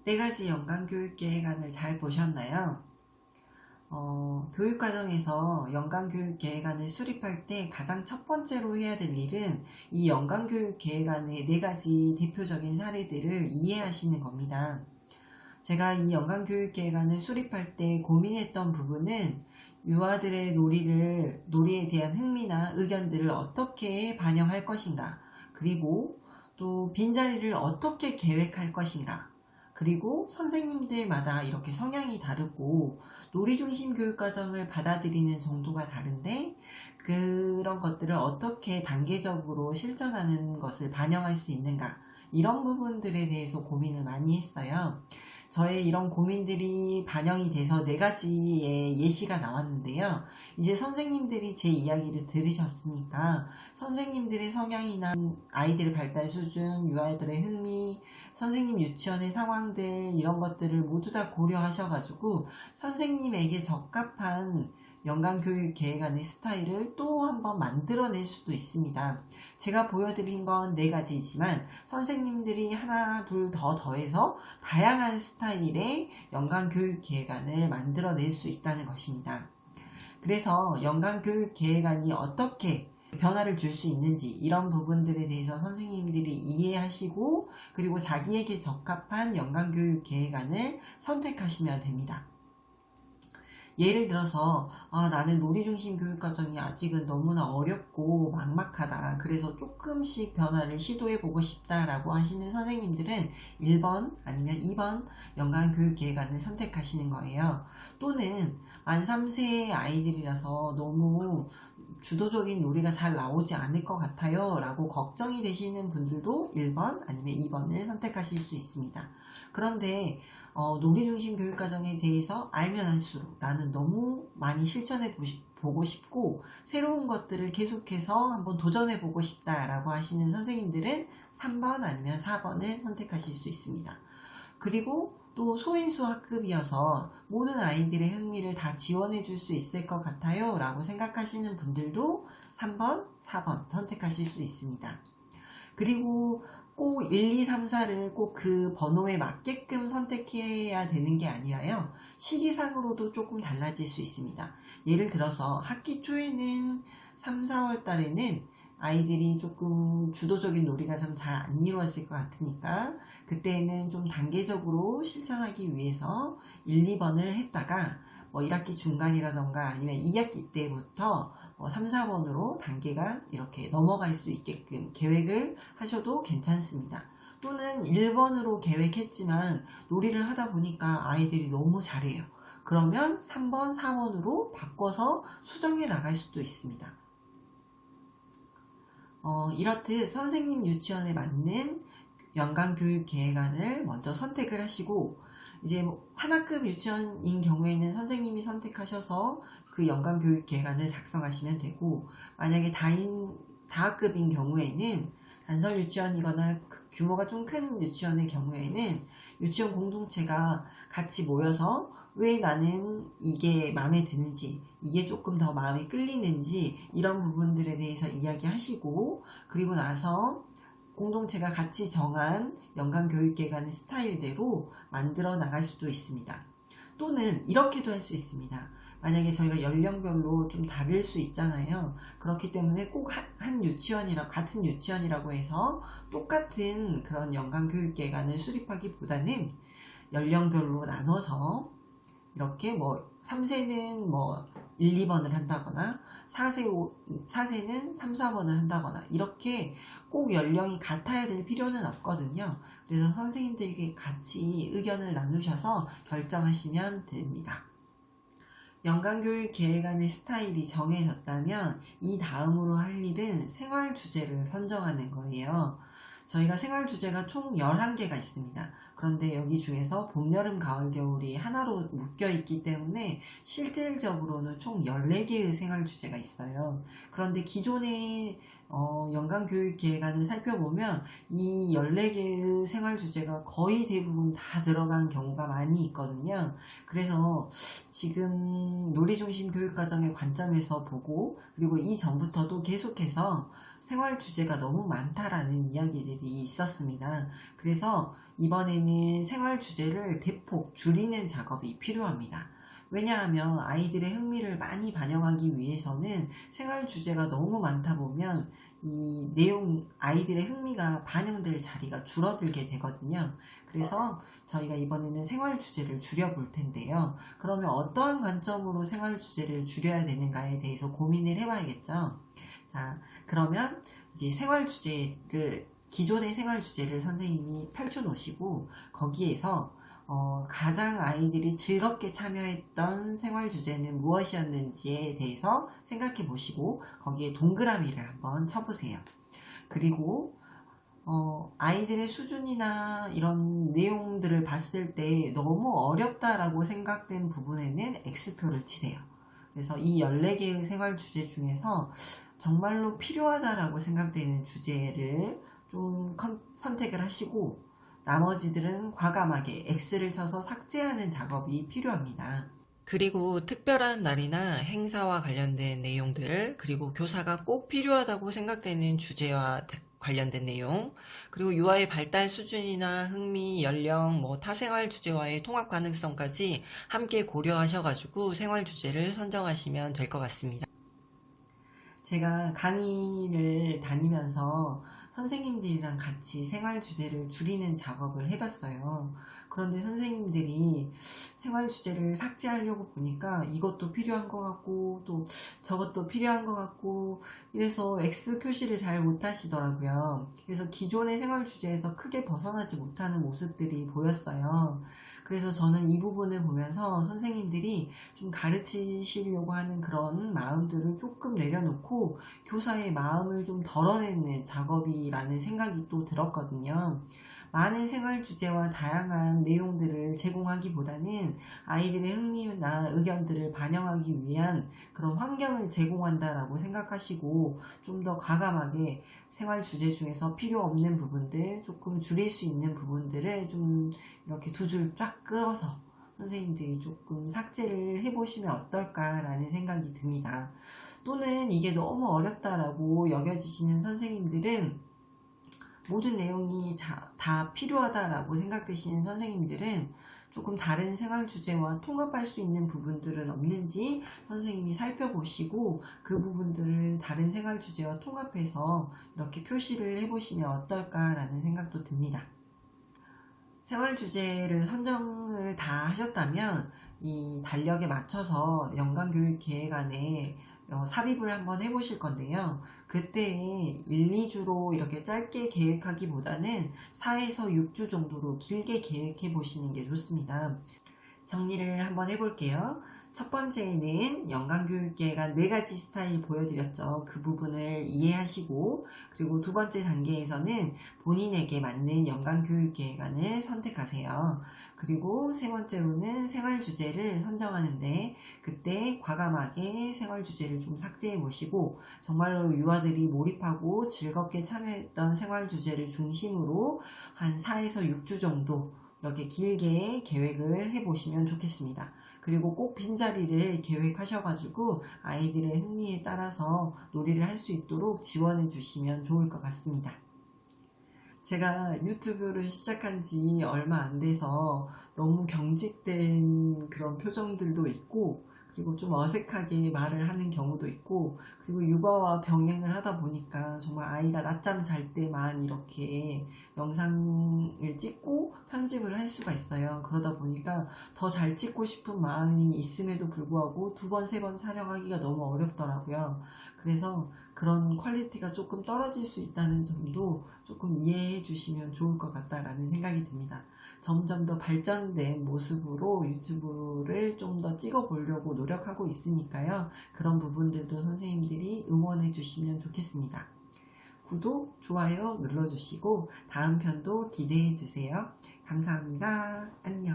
4가지 연간교육계획안을 잘 보셨나요? 교육과정에서 연간교육계획안을 수립할 때 가장 첫 번째로 해야 될 일은 이 연간교육계획안의 4가지 대표적인 사례들을 이해하시는 겁니다. 제가 이 연간교육계획안을 수립할 때 고민했던 부분은 유아들의 놀이에 대한 흥미나 의견들을 어떻게 반영할 것인가, 그리고 또 빈자리를 어떻게 계획할 것인가, 그리고 선생님들마다 이렇게 성향이 다르고 놀이중심 교육과정을 받아들이는 정도가 다른데 그런 것들을 어떻게 단계적으로 실천하는 것을 반영할 수 있는가, 이런 부분들에 대해서 고민을 많이 했어요. 저의 이런 고민들이 반영이 돼서 4가지의 예시가 나왔는데요. 이제 선생님들이 제 이야기를 들으셨으니까 선생님들의 성향이나 아이들의 발달 수준, 유아들의 흥미, 선생님 유치원의 상황들, 이런 것들을 모두 다 고려하셔가지고 선생님에게 적합한 연간교육계획안의 스타일을 또 한번 만들어낼 수도 있습니다. 제가 보여드린 건 4가지지만 선생님들이 하나, 둘 더 더해서 다양한 스타일의 연간교육계획안을 만들어낼 수 있다는 것입니다. 그래서 연간교육계획안이 어떻게 변화를 줄 수 있는지, 이런 부분들에 대해서 선생님들이 이해하시고 그리고 자기에게 적합한 연간교육계획안을 선택하시면 됩니다. 예를 들어서 나는 놀이중심 교육과정이 아직은 너무나 어렵고 막막하다, 그래서 조금씩 변화를 시도해보고 싶다라고 하시는 선생님들은 1번 아니면 2번 연간교육계획안을 선택하시는 거예요. 또는 만 3세의 아이들이라서 너무 주도적인 놀이가 잘 나오지 않을 것 같아요 라고 걱정이 되시는 분들도 1번 아니면 2번을 선택하실 수 있습니다. 그런데 놀이중심 교육과정에 대해서 알면 할수록 나는 너무 많이 실천해 보고 싶고 새로운 것들을 계속해서 한번 도전해 보고 싶다라고 하시는 선생님들은 3번 아니면 4번을 선택하실 수 있습니다. 그리고 또 소인수 학급이어서 모든 아이들의 흥미를 다 지원해 줄 수 있을 것 같아요 라고 생각하시는 분들도 3번, 4번 선택하실 수 있습니다. 그리고 꼭 1, 2, 3, 4를 꼭 그 번호에 맞게끔 선택해야 되는 게 아니라요, 시기상으로도 조금 달라질 수 있습니다. 예를 들어서 학기 초에는 3, 4월 달에는 아이들이 조금 주도적인 놀이가 좀 잘 안 이루어질 것 같으니까 그때는 좀 단계적으로 실천하기 위해서 1, 2번을 했다가 1학기 중간이라던가 아니면 2학기 때부터 3, 4번으로 단계가 이렇게 넘어갈 수 있게끔 계획을 하셔도 괜찮습니다. 또는 1번으로 계획했지만 놀이를 하다 보니까 아이들이 너무 잘해요. 그러면 3번, 4번으로 바꿔서 수정해 나갈 수도 있습니다. 이렇듯 선생님 유치원에 맞는 연간교육계획안을 먼저 선택을 하시고, 이제 한 학급 유치원인 경우에는 선생님이 선택하셔서 그 연간교육계획안을 작성하시면 되고, 만약에 다학급인 경우에는 단설 유치원이거나 규모가 좀 큰 유치원의 경우에는 유치원 공동체가 같이 모여서 왜 나는 이게 마음에 드는지, 이게 조금 더 마음에 끌리는지, 이런 부분들에 대해서 이야기하시고, 그리고 나서 공동체가 같이 정한 연간교육계획안의 스타일대로 만들어 나갈 수도 있습니다. 또는 이렇게도 할 수 있습니다. 만약에 저희가 연령별로 좀 다를 수 있잖아요. 그렇기 때문에 꼭 같은 유치원이라고 해서 똑같은 그런 연간교육계획안을 수립하기보다는 연령별로 나눠서 이렇게 3세는 1, 2번을 한다거나 4세는 3, 4번을 한다거나, 이렇게 꼭 연령이 같아야 될 필요는 없거든요. 그래서 선생님들에게 같이 의견을 나누셔서 결정하시면 됩니다. 연간교육계획안의 스타일이 정해졌다면 이 다음으로 할 일은 생활 주제를 선정하는 거예요. 저희가 생활 주제가 총 11개가 있습니다. 그런데 여기 중에서 봄, 여름, 가을, 겨울이 하나로 묶여 있기 때문에 실질적으로는 총 14개의 생활 주제가 있어요. 그런데 기존의 연간교육계획안을 살펴보면 이 14개의 생활 주제가 거의 대부분 다 들어간 경우가 많이 있거든요. 그래서 지금 놀이중심 교육과정의 관점에서 보고, 그리고 이전부터도 계속해서 생활 주제가 너무 많다라는 이야기들이 있었습니다. 그래서 이번에는 생활 주제를 대폭 줄이는 작업이 필요합니다. 왜냐하면 아이들의 흥미를 많이 반영하기 위해서는 생활 주제가 너무 많다 보면 이 내용, 아이들의 흥미가 반영될 자리가 줄어들게 되거든요. 그래서 저희가 이번에는 생활 주제를 줄여볼 텐데요. 그러면 어떠한 관점으로 생활 주제를 줄여야 되는가에 대해서 고민을 해봐야겠죠. 자, 그러면 이제 생활 주제를, 기존의 생활 주제를 선생님이 펼쳐놓으시고, 거기에서 가장 아이들이 즐겁게 참여했던 생활 주제는 무엇이었는지에 대해서 생각해 보시고 거기에 동그라미를 한번 쳐보세요. 그리고 아이들의 수준이나 이런 내용들을 봤을 때 너무 어렵다라고 생각된 부분에는 X표를 치세요. 그래서 이 14개의 생활 주제 중에서 정말로 필요하다라고 생각되는 주제를 좀 선택을 하시고 나머지들은 과감하게 X를 쳐서 삭제하는 작업이 필요합니다. 그리고 특별한 날이나 행사와 관련된 내용들, 그리고 교사가 꼭 필요하다고 생각되는 주제와 관련된 내용, 그리고 유아의 발달 수준이나 흥미, 연령, 타생활 주제와의 통합 가능성까지 함께 고려하셔가지고 생활 주제를 선정하시면 될 것 같습니다. 제가 강의를 다니면서 선생님들이랑 같이 생활 주제를 줄이는 작업을 해봤어요. 그런데 선생님들이 생활 주제를 삭제하려고 보니까 이것도 필요한 것 같고 또 저것도 필요한 것 같고 이래서 X 표시를 잘 못하시더라고요. 그래서 기존의 생활 주제에서 크게 벗어나지 못하는 모습들이 보였어요. 그래서 저는 이 부분을 보면서 선생님들이 좀 가르치시려고 하는 그런 마음들을 조금 내려놓고 교사의 마음을 좀 덜어내는 작업이라는 생각이 또 들었거든요. 많은 생활 주제와 다양한 내용들을 제공하기보다는 아이들의 흥미나 의견들을 반영하기 위한 그런 환경을 제공한다라고 생각하시고 좀 더 과감하게 생활 주제 중에서 필요 없는 부분들, 조금 줄일 수 있는 부분들을 좀 이렇게 두 줄 쫙 그어서 선생님들이 조금 삭제를 해보시면 어떨까라는 생각이 듭니다. 또는 이게 너무 어렵다라고 여겨지시는 선생님들은 모든 내용이 다 필요하다라고 생각되시는 선생님들은 조금 다른 생활 주제와 통합할 수 있는 부분들은 없는지 선생님이 살펴보시고 그 부분들을 다른 생활 주제와 통합해서 이렇게 표시를 해보시면 어떨까라는 생각도 듭니다. 생활 주제를 선정을 다 하셨다면 이 달력에 맞춰서 연간교육계획안에 삽입을 한번 해보실 건데요. 그때 1, 2주로 이렇게 짧게 계획하기보다는 4에서 6주 정도로 길게 계획해 보시는 게 좋습니다. 정리를 한번 해볼게요. 첫 번째는 연간교육계획안 4가지 스타일 보여드렸죠. 그 부분을 이해하시고, 그리고 두 번째 단계에서는 본인에게 맞는 연간교육계획안을 선택하세요. 그리고 세 번째로는 생활 주제를 선정하는데 그때 과감하게 생활 주제를 좀 삭제해 보시고 정말로 유아들이 몰입하고 즐겁게 참여했던 생활 주제를 중심으로 한 4에서 6주 정도 이렇게 길게 계획을 해 보시면 좋겠습니다. 그리고 꼭 빈자리를 계획하셔가지고 아이들의 흥미에 따라서 놀이를 할 수 있도록 지원해 주시면 좋을 것 같습니다. 제가 유튜브를 시작한 지 얼마 안 돼서 너무 경직된 그런 표정들도 있고 그리고 좀 어색하게 말을 하는 경우도 있고 그리고 육아와 병행을 하다 보니까 정말 아이가 낮잠 잘 때만 이렇게 영상을 찍고 편집을 할 수가 있어요. 그러다 보니까 더 잘 찍고 싶은 마음이 있음에도 불구하고 2번, 3번 촬영하기가 너무 어렵더라고요. 그래서 그런 퀄리티가 조금 떨어질 수 있다는 점도 조금 이해해 주시면 좋을 것 같다라는 생각이 듭니다. 점점 더 발전된 모습으로 유튜브를 좀 더 찍어 보려고 노력하고 있으니까요. 그런 부분들도 선생님들이 응원해 주시면 좋겠습니다. 구독, 좋아요 눌러주시고 다음 편도 기대해 주세요. 감사합니다. 안녕.